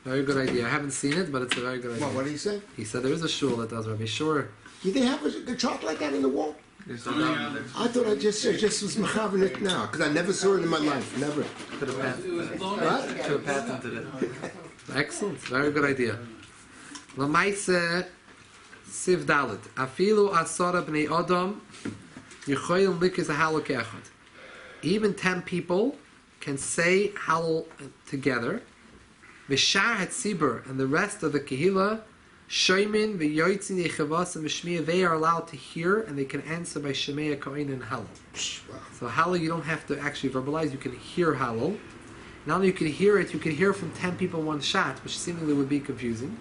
Very good idea. I haven't seen it, but it's a very good idea. What do you say? He said there is a shul that does Rabbi Shur. Do they have a chart like that in the wall? There's Somebody no doubt else. there. I thought I just was mechaven it now, because I never saw it in my life, never. Could have patented it. What? Could have patented it. Excellent, very good idea. Lamaise Siv Dalit. Afilu Asara Bnei Adam Yichoyim Likis Halal Ke'echad. Even 10 people can say Hallel together. V'shar HaTzibur and the rest of the Kehillah Shoimin v'yoytzin yechavas and v'shmiya, they are allowed to hear and they can answer by Shemaya Kohen and Hallel. So Hallel you don't have to actually verbalize, you can hear Hallel. Not only you can hear it, you can hear from 10 people one shot, which seemingly would be confusing.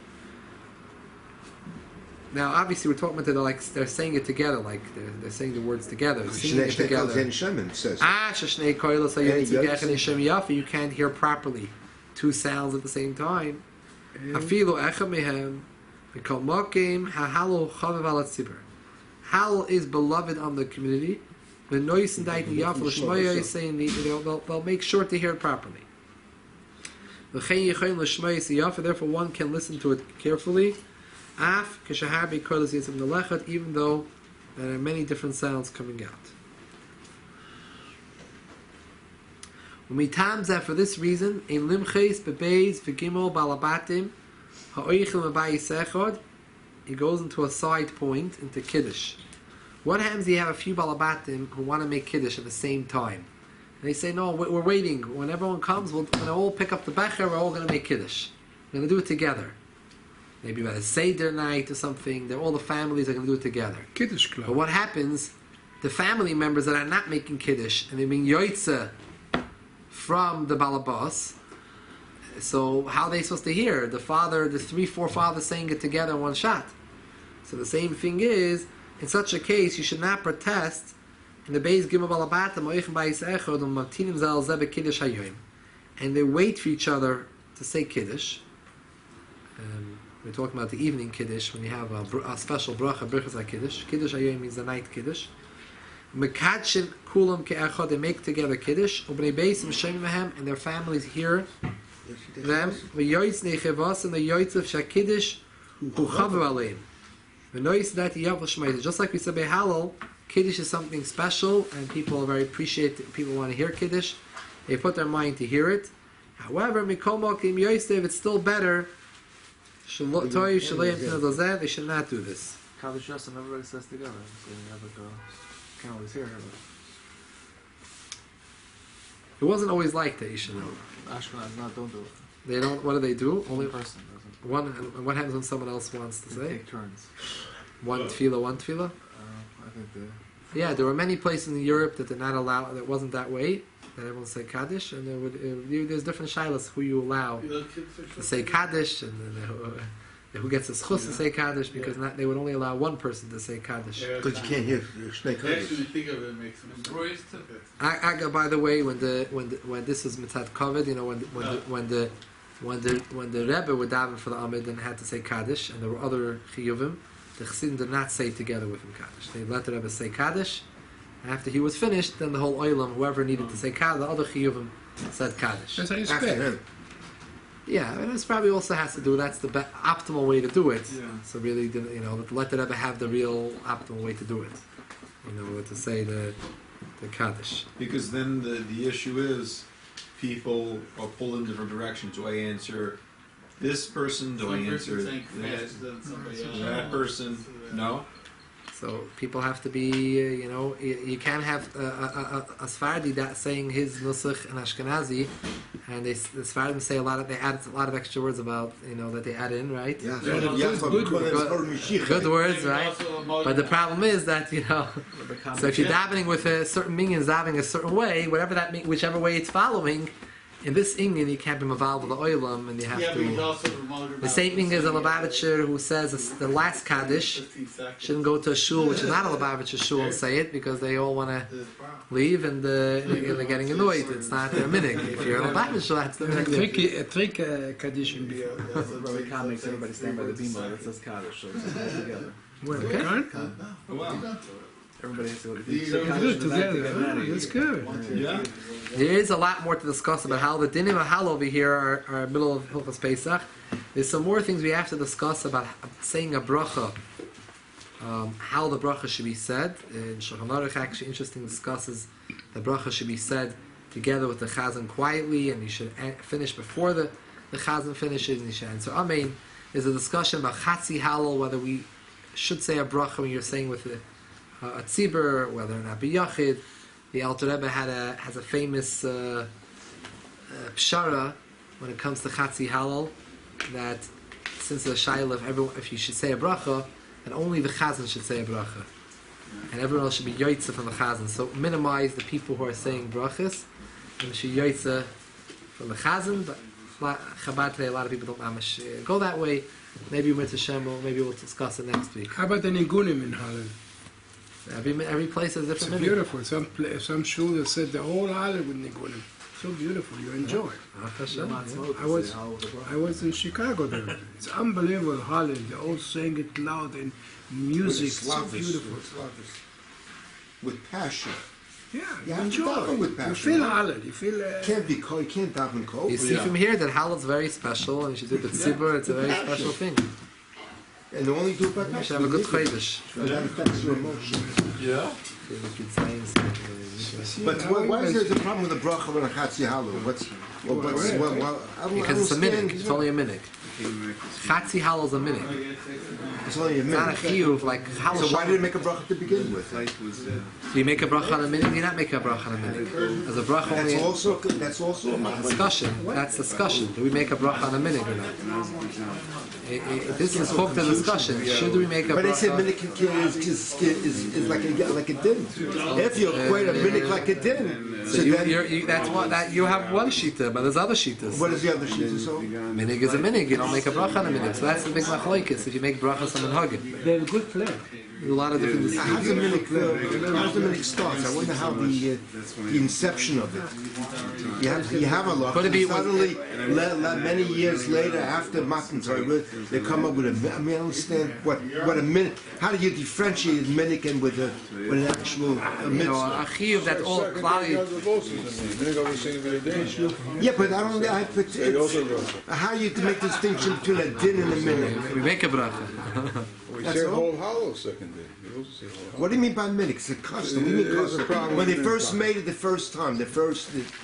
Now obviously we're talking about they're saying it together, like they're saying the words together, singing it together. Says. Shashnei koilos Any hayotzin and Shem Yafa, you can't hear properly 2 sounds at the same time. Afilu echad mehem. Hallel is beloved on the community. They'll make sure to hear it properly. Therefore, one can listen to it carefully. Even though there are many different sounds coming out. For this reason, in limches bebeis v'gimel balabatim. He goes into a side point, into Kiddush. What happens if you have a few balabatim who want to make Kiddush at the same time? And they say, no, we're waiting. When everyone comes, we're going to all pick up the becher, we're all going to make Kiddush. We're going to do it together. Maybe by a Seder night or something, all the families are going to do it together. Kiddush club. But what happens, the family members that are not making Kiddush, and they're being yoitza from the balabas, so how are they supposed to hear? The 3-4 fathers saying it together in one shot. So the same thing is, in such a case, you should not protest in the Beis Gimel Balabatim Oichem Bayis Echad Matinim Zal Zebe Kiddush Hayoim, and they wait for each other to say Kiddush. We're talking about the evening Kiddush when you have a special bracha, Birchas HaKiddush. Kiddush Hayoim means the night Kiddush. Mekadshin Kulam Ke'echad, they make together Kiddush. Ubnei Beisim Shem Mehem, and their families hear them, v'yoytz nechevas, and the yoytz of shakidish hu chaver aleim. V'noytz that yav l'shmeita. Just like we said by Hallel, Kiddush is something special, and people are very appreciate. People want to hear Kiddush. They put their mind to hear it. However, mikol mokim yoytzev, it's still better. Toy shaleim tinadozeh. They should not do this. Kaddish Yosem, everybody says together. So you never go. Can't always hear it. It wasn't always like that. You should know. Ashkenaz don't do it. They don't. What do they do? Only person doesn't. One. And what happens when someone else wants to They say? take turns. One tefillah, one tefillah. I think they. Yeah, there were many places in Europe that did not allow. That wasn't that way. That everyone said Kaddish, and there's different shilas who you allow to say Kaddish, and who gets a schus to say Kaddish, because they would only allow one person to say Kaddish. Because you can't hear Shnei Kodesh. Actually, think of it makes sense. By the way, when this was mitzad COVID, when the Rebbe would daven for the Amid and had to say Kaddish, and there were other chiyuvim, the Chassidim did not say together with him Kaddish. They let the Rebbe say Kaddish. After he was finished, then the whole oilam, whoever needed to say Kaddish, the other chiyuvim said Kaddish. That's how you After speak. him. Yeah, and this probably also has to do. That's the optimal way to do it. Yeah. So really, let the Rebbe have the real optimal way to do it. To say the Kaddish. Because then the issue is people are pulled in different directions. Do I answer this person? Do I answer that person? No. So people have to be, you can't have a Sephardi that saying his nusach in Ashkenazi, and the Sephardim say they add a lot of extra words about, that they add in, right? Yeah, Good words, right? But the problem is that, so if you're davening with a certain minyan, davening a certain way, whichever way it's following, in this Inyan you can't be involved with the oilam, and you have to. The same thing as a Lubavitcher who says the last Kaddish shouldn't go to a shul which is not a Lubavitcher shul and say it, because they all want to leave and they're getting annoyed. It's not their minig. If you're a Lubavitcher shul, that's the minig. A trick Kaddish in before. Rabbi Khan makes everybody stand by the bima that says Kaddish, so it's all together. Okay. Oh, wow. Everybody has to Do it together. That's good. Yeah. There is a lot more to discuss about how the dinim of Hallel over here are middle of Hilchos Pesach. There's some more things we have to discuss about saying a bracha how the bracha should be said. In Shulchan Aruch, actually, interesting discusses the bracha should be said together with the chazan quietly, and you should finish before the chazan finishes, and you should answer Amen. There's a discussion about Chatzi Hallel, whether we should say a bracha when you're saying with a tzibur, whether or not be yachid. The Alter Rebbe has a famous pshara when it comes to Chatzi Hallel, that since the shayla, if you should say a bracha, and only the chazan should say a bracha, and everyone else should be yoitza from the chazan. So minimize the people who are saying brachas, and should yoitza from the chazan. But Chabad today, a lot of people don't mamish go that way. Maybe with Hashem, or maybe we'll discuss it next week. How about the nigunim in Hallel? Every place has different. It's beautiful. Some shul that said the whole Hallel with nigunim. So beautiful. You enjoy it. I was in Chicago there. It's unbelievable Hallel. They all sang it loud and music. So beautiful. With passion. Yeah, You have to enjoy. daven with You passion. feel Hallel. You feel. Can't be cold. You can't daven cold. You see from here that Hallel's very special, and you should do the tzibur. It's a very special thing. And they only do it by You passion. should have a good chodesh. That affects your emotions. Yeah. But why is there a problem with the bracha and a chatzi halu? Because it's a minhag. It's only a minhag. Chatzi Hallel is a minhag. It's only a It's not a minute. chiyuv like Hallel. So why did it make a bracha to begin with? Do you make a bracha on a minhag? Do you not make a bracha on a minhag? As a bracha only. That's also a Discussion. That's discussion. Do we make a bracha on a minhag or not? This is hooked to discussion. Should we make a bracha? But they said minute is like a din. If you equate a minute like a din, So that's what that you have one shita, but there's other shitas. what is the other sheet? So Minhag is a minhag. You don't make a bracha on a minhag. So that's the big machlokes. If you make brachas on a minhagim, They have a good flair. a lot of different. how's the minute starts? I wonder how the inception of it. You have a lot. Could it be Suddenly, many years later, after Matan Torah, they come up with a. I mean, I understand what a minute. How do you differentiate minute and with an actual mitzvah? A chiyuv that all klali. Yeah, but I don't. How you to make the distinction between a din and a minute? We make a bracha. We That's say all? whole hollow second day. We also say whole What do you mean by minute? It's a custom. What do you mean There's a custom? problem When they with first it. made it the first time,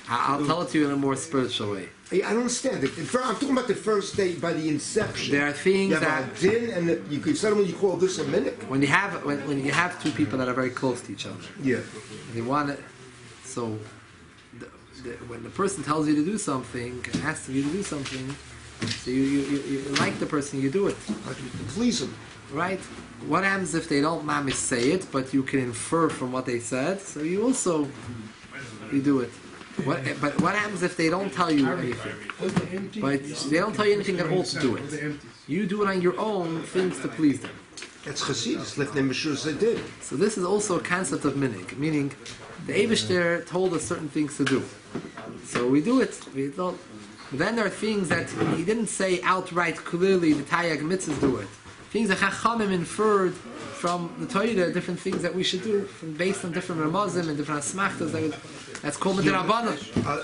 I'll tell it to you in a more spiritual way. I don't understand it. I'm talking about the first day by the inception. There are things You have that a din, and you could suddenly you call this a minute. when you have two people that are very close to each other, Yeah. they want it. So when the person tells you to do something, asks you to do something, so you like the person, you do it, Please them. right? What happens if they don't mamish say it, but you can infer from what they said? So you do it. But what happens if they don't tell you anything? But they don't tell you anything at all to do it. You do it on your own, things to please them. That's chassidus. Lifnei mishur did. So this is also a concept of minhag, meaning the Eibishter told us certain things to do. So we do it. We don't. But then there are things that he didn't say outright clearly, the Tayyag mitzvahs do it. Things that Chachamim inferred from the Torah, different things that we should do, based on different Ramazim and different Asmachtas, that's called Midrabanan.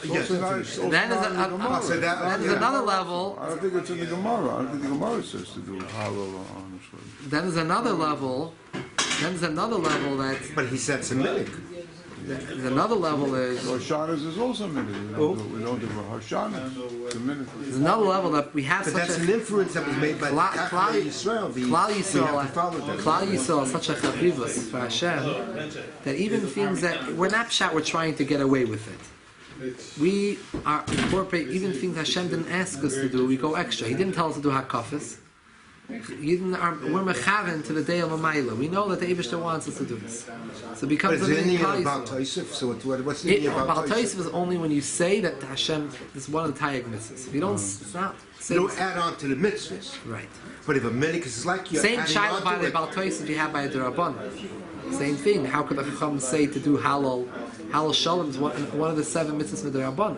Yes. Then there's another level. I don't think it's in the Gemara. I don't think the Gemara says to do hollow honestly. Then there's another level. That But he said it's a minute. there's another level is Hashanahs is also a minute. We don't do Hashanah. It's a minute. there's another level that we have But such that's a an influence that was made by Klal Yisrael. Klal We have to follow that. Yisrael, such a chavivus for Hashem, that even things that we're not pshat, we're trying to get away with it. We are incorporate even things Hashem didn't ask us to do. We go extra. He didn't tell us to do hakafis. We're mechaven to the day of Amayla. We know that the Eibishter wants us to do this. So it becomes But is there a anything Klal about Yisrael. Tosef? So what's the meaning about Baal Tosef? Tosef is only when you say that Hashem is one of the Tayyag mitzvahs. If you don't, it's not. You don't add on to the mitzvahs. Right. But if a minute is like you're Same adding child on by to the it. Baal Tosef you have by the Rabban. Same thing. How could the Chacham say to do Hallel? Hallel Shalom is one of the 7 mitzvahs with the Rabban.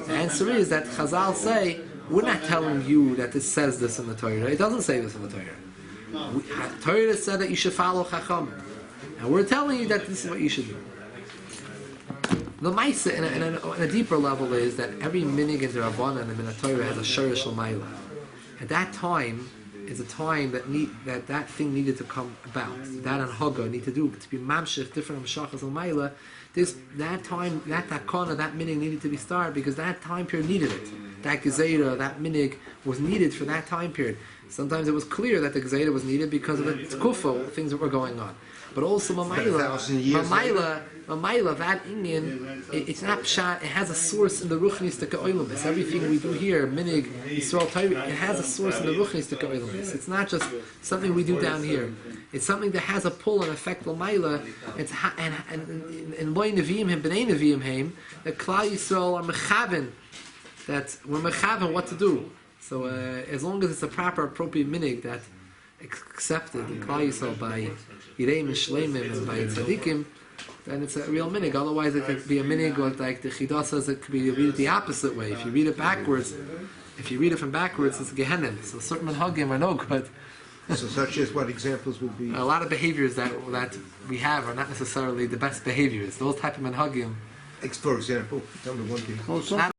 The answer is that Chazal say, we're not telling you that this says this in the Torah. It doesn't say this in the Torah. Torah said that you should follow Chacham. And we're telling you that this is what you should do. The Maisa, in a deeper level, is that every minig in the Rabbanan and in the Torah has a Shorish L'mayla. At that time, is a time that thing needed to come about. That anhaga need to do to be mamshich different mashachas al that time, that takana, that minig needed to be started because that time period needed it. That gezerah, that minig was needed for that time period. Sometimes it was clear that the gezerah was needed because of the tkufa, things that were going on. But also Mamayla, that Indian, it's not pshat, it has a source in the Ruchnis to Ka'oilumis. Everything we do here, Minig, Yisrael Torah, it has a source in the Ruchnis to Ka'oilumis. It's not just something we do down here. It's something that has a pull and effect Mamayla. It's and Loi Nevi'im Hem, B'nai Nevi'im Hem, that Klal Yisrael are Mechaven, that we're Mechaven what to do. So as long as it's a proper, appropriate Minig that accepted in Klal Yisrael by Yireim and Shleimim and by Tzadikim, then it's a real minig. Otherwise, it could be a minig like the Chidah says. It could be you read it the opposite way. If you read it backwards, if you read it from backwards, it's Gehenim. So certain minhagim are no good. So such as what examples would be? A lot of behaviors that we have are not necessarily the best behaviors. Those type of minhagim. For example, tell me one thing. Well, some